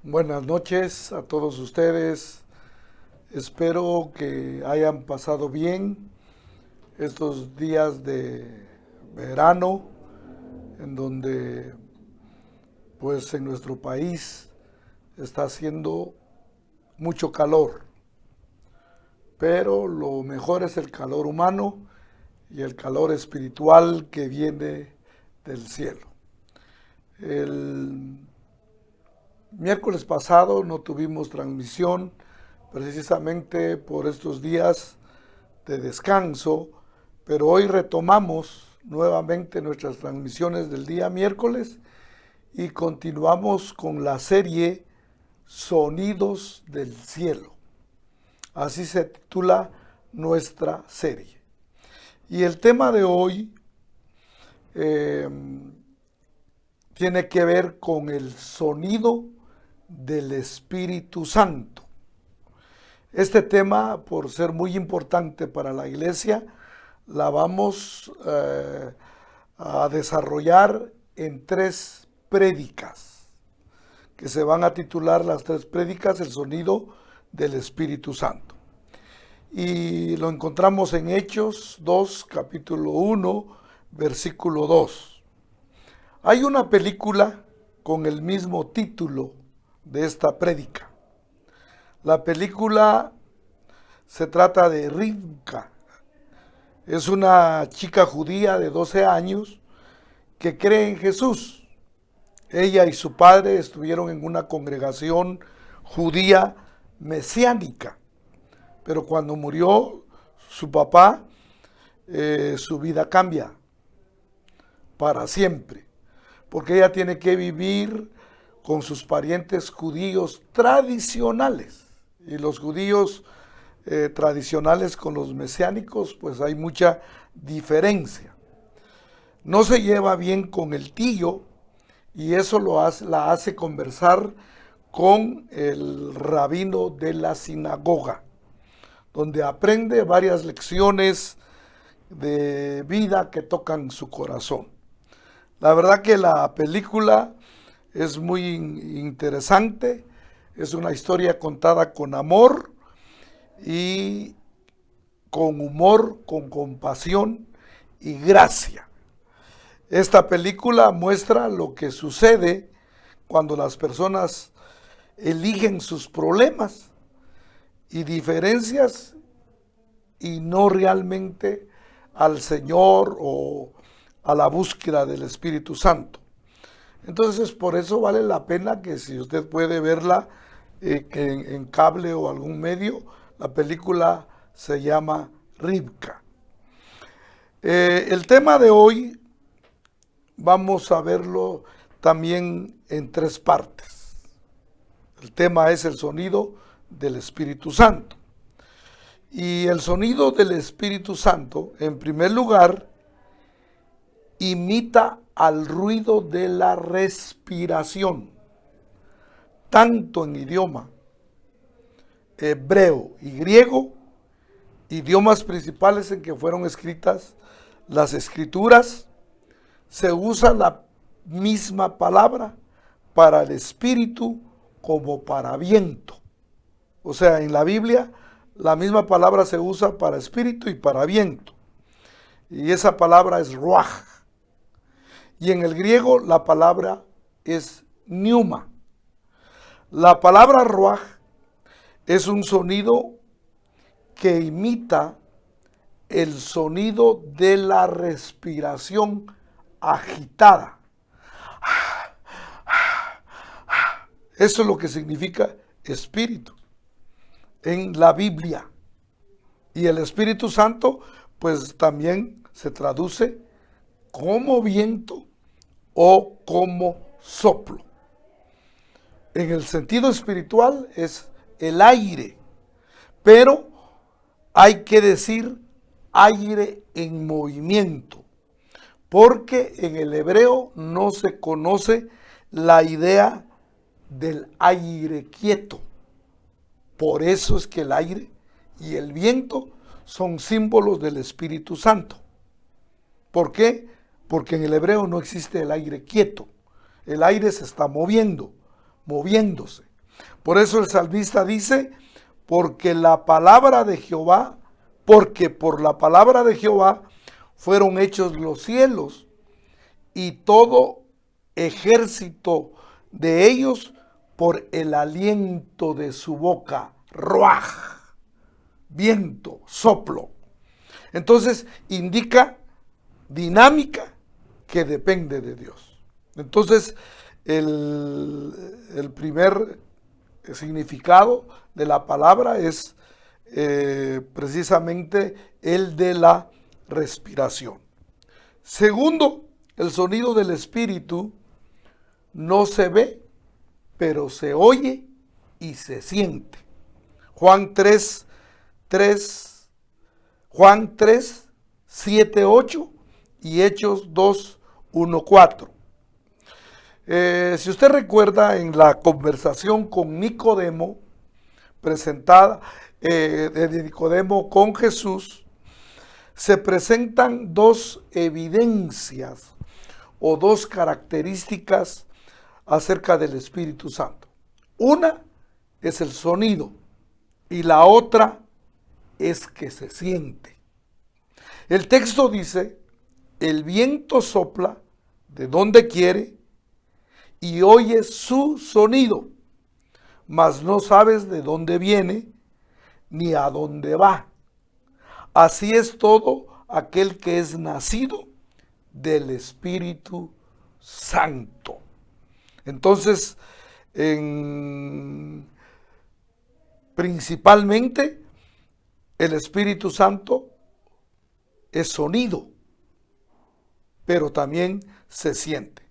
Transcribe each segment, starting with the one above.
Buenas noches a todos ustedes. Espero que hayan pasado bien estos días de verano en donde pues en nuestro país está haciendo mucho calor. Pero lo mejor es el calor humano y el calor espiritual que viene del cielo. El miércoles pasado no tuvimos transmisión precisamente por estos días de descanso, pero hoy retomamos nuevamente nuestras transmisiones del día miércoles y continuamos con la serie Sonidos del Cielo. Así se titula nuestra serie. Y el tema de hoy tiene que ver con el sonido del Espíritu Santo. Este tema, por ser muy importante para la iglesia, la vamos a desarrollar en 3 prédicas, que se van a titular las 3 prédicas, el sonido del Espíritu Santo. Y lo encontramos en Hechos 2, capítulo 1, versículo 2. Hay una película con el mismo título de esta prédica. La película se trata de Rivka. Es una chica judía de 12 años que cree en Jesús. Ella y su padre estuvieron en una congregación judía mesiánica, pero cuando murió su papá, su vida cambia para siempre, porque ella tiene que vivir con sus parientes judíos tradicionales. Y los judíos tradicionales con los mesiánicos, pues hay mucha diferencia. No se lleva bien con el tío y eso la hace conversar con el rabino de la sinagoga, donde aprende varias lecciones de vida que tocan su corazón. La verdad que la película es muy interesante, es una historia contada con amor y con humor, con compasión y gracia. Esta película muestra lo que sucede cuando las personas eligen sus problemas y diferencias y no realmente al Señor o a la búsqueda del Espíritu Santo. Entonces, por eso vale la pena que si usted puede verla en cable o algún medio, la película se llama Rivka. El tema de hoy vamos a verlo también en 3 partes. El tema es el sonido del Espíritu Santo. Y el sonido del Espíritu Santo, en primer lugar, imita al ruido de la respiración, tanto en idioma hebreo y griego, idiomas principales en que fueron escritas las escrituras, se usa la misma palabra para el espíritu como para viento. O sea, en la Biblia la misma palabra se usa para espíritu y para viento. Y esa palabra es ruach. Y en el griego la palabra es pneuma. La palabra ruach es un sonido que imita el sonido de la respiración agitada. Eso es lo que significa espíritu en la Biblia. Y el Espíritu Santo pues también se traduce como viento o como soplo. En el sentido espiritual es el aire, pero hay que decir aire en movimiento, porque en el hebreo no se conoce la idea del aire quieto. Por eso es que el aire y el viento son símbolos del Espíritu Santo. ¿Por qué? Porque en el hebreo no existe el aire quieto. El aire se está moviendo, moviéndose. Por eso el salmista dice, porque la palabra de Jehová, porque por la palabra de Jehová fueron hechos los cielos y todo ejército de ellos por el aliento de su boca, ruaj, viento, soplo. Entonces indica dinámica que depende de Dios. Entonces el primer significado de la palabra es precisamente el de la respiración. Segundo, el sonido del Espíritu no se ve, pero se oye y se siente. Juan 3, 7, 8 y Hechos 2, 1, 4. Si usted recuerda en la conversación con Nicodemo, presentada de Nicodemo con Jesús, se presentan dos evidencias o dos características acerca del Espíritu Santo. Una es el sonido y la otra es que se siente. El texto dice, el viento sopla de donde quiere y oyes su sonido, mas no sabes de dónde viene ni a dónde va. Así es todo aquel que es nacido del Espíritu Santo. Entonces, principalmente, el Espíritu Santo es sonido, pero también se siente.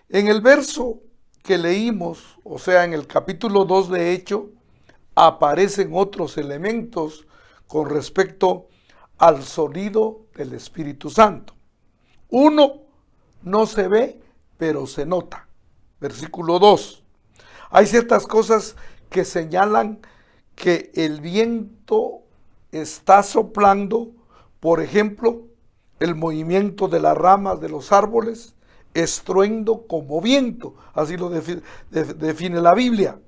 En el verso que leímos, o sea, en el capítulo 2 de Hechos, aparecen otros elementos con respecto al sonido del Espíritu Santo. Uno, no se ve, pero se nota. Versículo 2. Hay ciertas cosas que señalan que el viento está soplando, por ejemplo, el movimiento de las ramas de los árboles, estruendo como viento, así lo define la Biblia.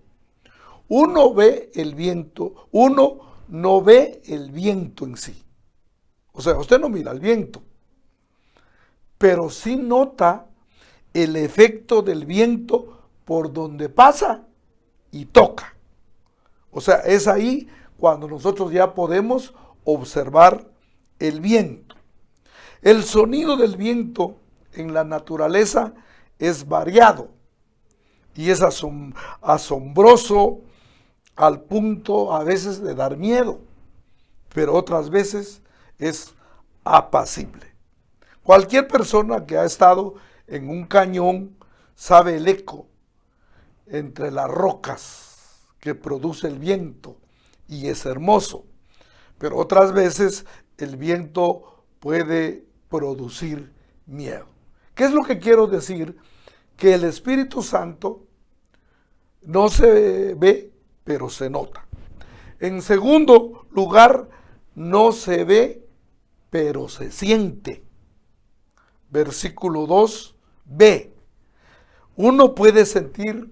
Uno ve el viento, uno no ve el viento en sí. O sea, usted no mira el viento, pero sí nota el efecto del viento por donde pasa y toca. O sea, es ahí cuando nosotros ya podemos observar el viento. El sonido del viento en la naturaleza es variado y es asombroso al punto a veces de dar miedo, pero otras veces es apacible. Cualquier persona que ha estado en un cañón sabe el eco entre las rocas que produce el viento y es hermoso, pero otras veces el viento puede producir miedo. ¿Qué es lo que quiero decir? Que el Espíritu Santo no se ve, pero se nota. En segundo lugar, no se ve, pero se siente. Versículo 2b. Uno puede sentir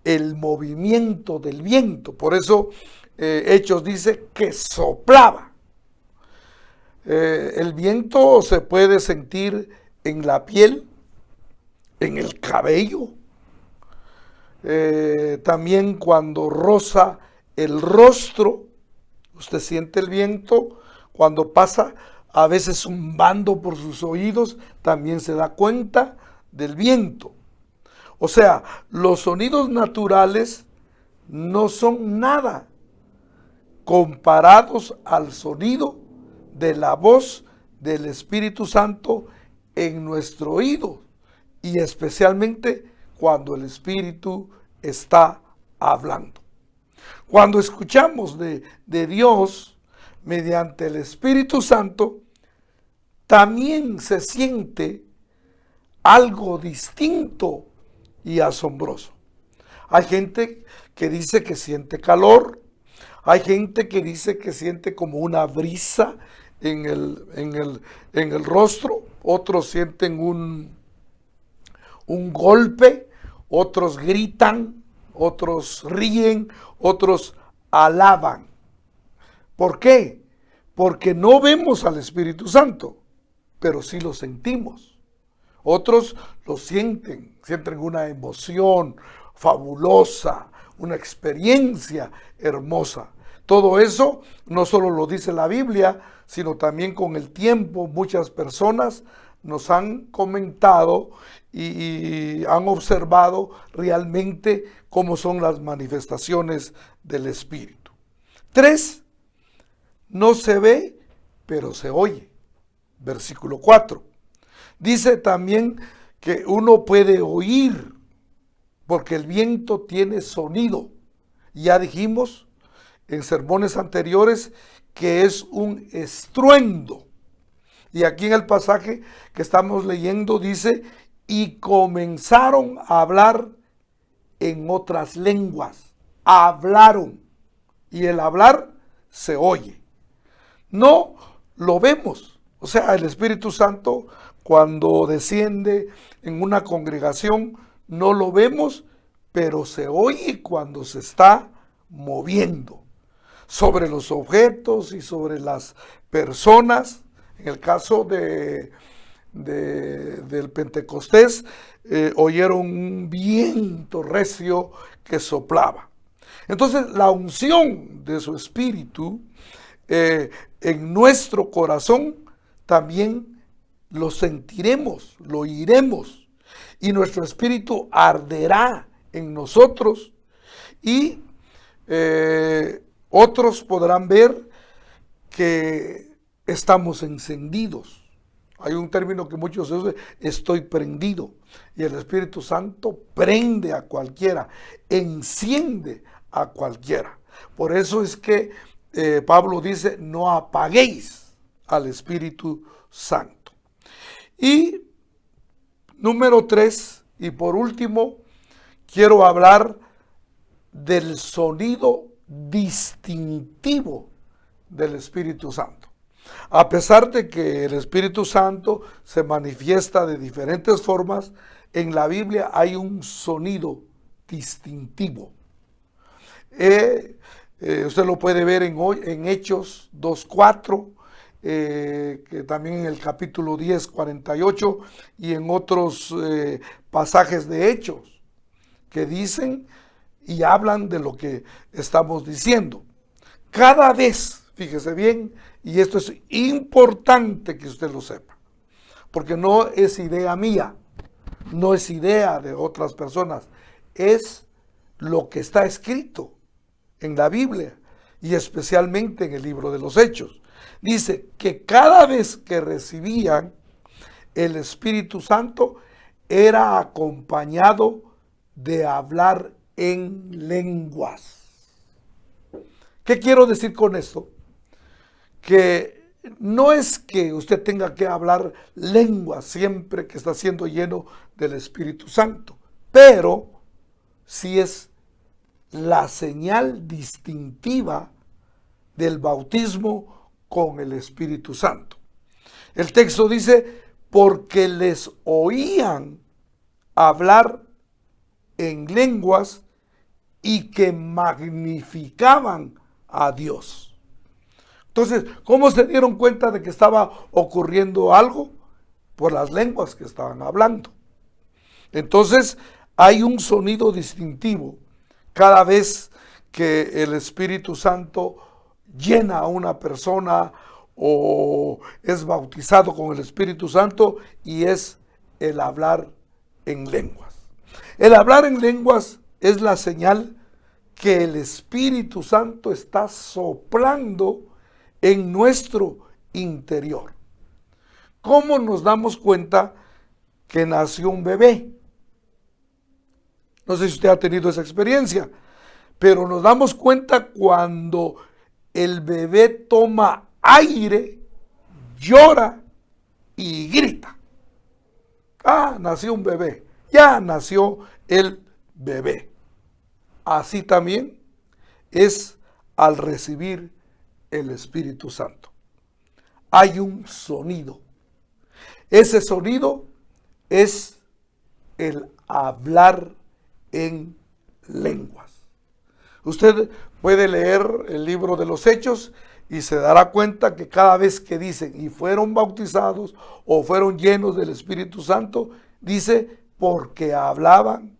el movimiento del viento. Por eso Hechos dice que soplaba. El viento se puede sentir en la piel, en el cabello, también cuando roza el rostro. Usted siente el viento cuando pasa a veces zumbando por sus oídos, también se da cuenta del viento. O sea, los sonidos naturales no son nada comparados al sonido de la voz del Espíritu Santo en nuestro oído, y especialmente cuando el Espíritu está hablando. Cuando escuchamos de Dios mediante el Espíritu Santo, también se siente algo distinto y asombroso. Hay gente que dice que siente calor, hay gente que dice que siente como una brisa en el rostro, otros sienten un golpe, otros gritan, otros ríen, otros alaban. ¿Por qué? Porque no vemos al Espíritu Santo, pero sí lo sentimos. Otros lo sienten una emoción fabulosa, una experiencia hermosa. Todo eso no solo lo dice la Biblia, sino también con el tiempo muchas personas nos han comentado y han observado realmente cómo son las manifestaciones del Espíritu. 3, no se ve, pero se oye. Versículo 4. Dice también que uno puede oír, porque el viento tiene sonido. Ya dijimos en sermones anteriores que es un estruendo. Y aquí en el pasaje que estamos leyendo dice, y comenzaron a hablar en otras lenguas. Hablaron. Y el hablar se oye. No lo vemos. O sea, el Espíritu Santo cuando desciende en una congregación no lo vemos, pero se oye cuando se está moviendo sobre los objetos y sobre las personas. En el caso del Pentecostés, oyeron un viento recio que soplaba. Entonces, la unción de su Espíritu en nuestro corazón también lo sentiremos, lo oiremos, y nuestro espíritu arderá en nosotros, y otros podrán ver que estamos encendidos. Hay un término que muchos usan, estoy prendido, y el Espíritu Santo prende a cualquiera, enciende a cualquiera. Por eso es que Pablo dice, no apaguéis al Espíritu Santo. Y número 3, y por último, quiero hablar del sonido distintivo del Espíritu Santo. A pesar de que el Espíritu Santo se manifiesta de diferentes formas, en la Biblia hay un sonido distintivo. Usted lo puede ver en Hechos 2:4, que también en el capítulo 10, 48, y en otros pasajes de Hechos que dicen y hablan de lo que estamos diciendo. Cada vez, fíjese bien, y esto es importante que usted lo sepa, porque no es idea mía, no es idea de otras personas, es lo que está escrito en la Biblia y especialmente en el libro de los Hechos. Dice que cada vez que recibían el Espíritu Santo era acompañado de hablar en lenguas. ¿Qué quiero decir con esto? Que no es que usted tenga que hablar lenguas siempre que está siendo lleno del Espíritu Santo, pero sí es la señal distintiva del bautismo con el Espíritu Santo. El texto dice, porque les oían hablar en lenguas y que magnificaban a Dios. Entonces, ¿cómo se dieron cuenta de que estaba ocurriendo algo? Por las lenguas que estaban hablando. Entonces, hay un sonido distintivo cada vez que el Espíritu Santo llena a una persona o es bautizado con el Espíritu Santo, y es el hablar en lenguas. El hablar en lenguas es la señal que el Espíritu Santo está soplando en nuestro interior. ¿Cómo nos damos cuenta que nació un bebé? No sé si usted ha tenido esa experiencia, pero nos damos cuenta cuando el bebé toma aire, llora y grita. Ah, nació un bebé, ya nació el bebé. Así también es al recibir el Espíritu Santo. Hay un sonido. Ese sonido es el hablar en lenguas. Usted puede leer el libro de los Hechos y se dará cuenta que cada vez que dicen y fueron bautizados o fueron llenos del Espíritu Santo, dice porque hablaban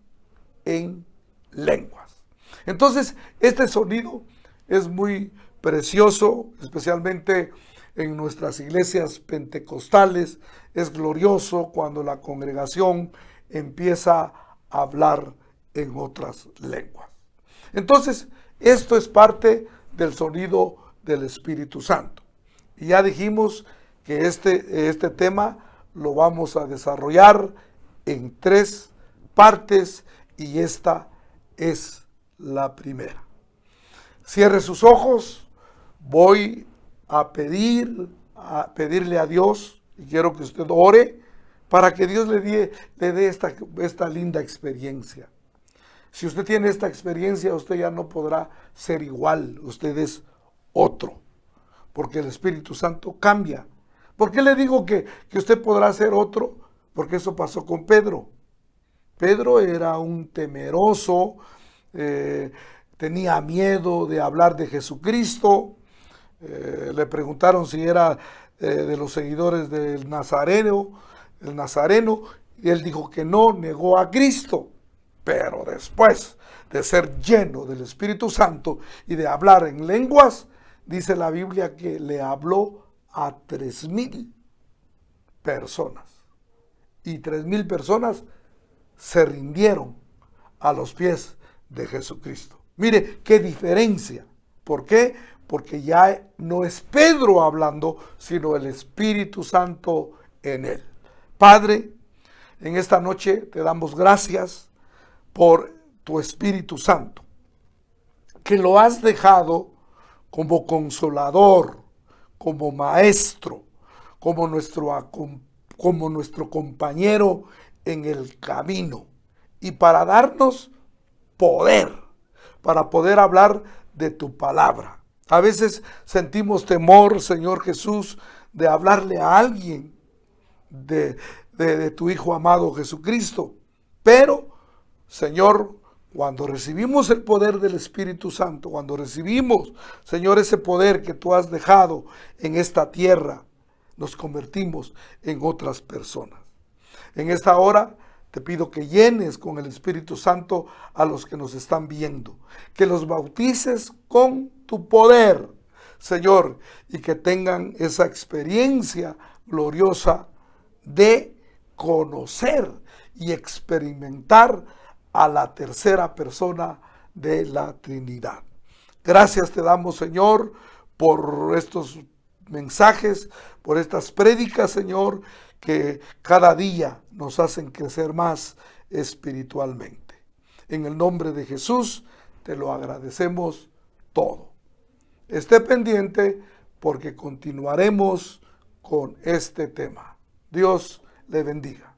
en lenguas. Entonces, este sonido es muy precioso, especialmente en nuestras iglesias pentecostales. Es glorioso cuando la congregación empieza a hablar en otras lenguas. Entonces, esto es parte del sonido del Espíritu Santo. Y ya dijimos que este tema lo vamos a desarrollar en 3 partes y esta es la primera. Cierre sus ojos, voy a pedirle a Dios, y quiero que usted ore para que Dios le dé esta linda experiencia. Si usted tiene esta experiencia, usted ya no podrá ser igual, usted es otro, porque el Espíritu Santo cambia. ¿Por qué le digo que usted podrá ser otro? Porque eso pasó con Pedro. Pedro era un temeroso, tenía miedo de hablar de Jesucristo. Le preguntaron si era de los seguidores del Nazareno, y él dijo que no, negó a Cristo. Pero después de ser lleno del Espíritu Santo y de hablar en lenguas, dice la Biblia que le habló a 3,000 personas. Y 3,000 personas se rindieron a los pies de Jesucristo. Mire qué diferencia. ¿Por qué? Porque ya no es Pedro hablando, sino el Espíritu Santo en él. Padre, en esta noche te damos gracias por tu Espíritu Santo, que lo has dejado como consolador, como maestro, como nuestro compañero en el camino, y para darnos poder, para poder hablar de tu palabra. A veces sentimos temor, Señor Jesús, de hablarle a alguien de tu Hijo amado Jesucristo, pero Señor, cuando recibimos el poder del Espíritu Santo, cuando recibimos, Señor, ese poder que tú has dejado en esta tierra, nos convertimos en otras personas. En esta hora te pido que llenes con el Espíritu Santo a los que nos están viendo, que los bautices con tu poder, Señor, y que tengan esa experiencia gloriosa de conocer y experimentar a la tercera persona de la Trinidad. Gracias te damos, Señor, por estos mensajes, por estas prédicas, Señor, que cada día nos hacen crecer más espiritualmente. En el nombre de Jesús te lo agradecemos todo. Esté pendiente porque continuaremos con este tema. Dios le bendiga.